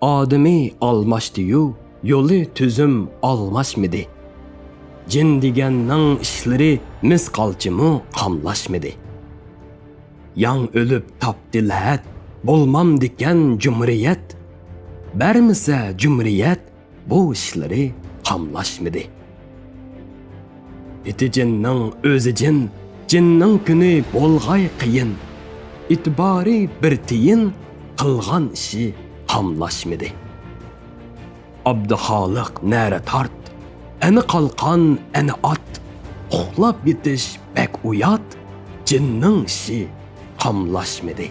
Ademi almaşdı-yu, yolu tüzüm almaşmadı. Cin degenning işleri misqalçımı qamlaşmadı. Yang ölüp tapdı lahat, bolmam deken cumhuriyet. Bermese cumhuriyet bu işleri qamlaşmadı. İti cinning özü cin, cinning kuni bolg'ay qiyin. İtibari bir tiyin, qilgan işi qamlaşmadı. Abduxoliq nara tart, ani qalqan ani at, uxlab yetish bek uyat, cinning ishi qamlaşmadı.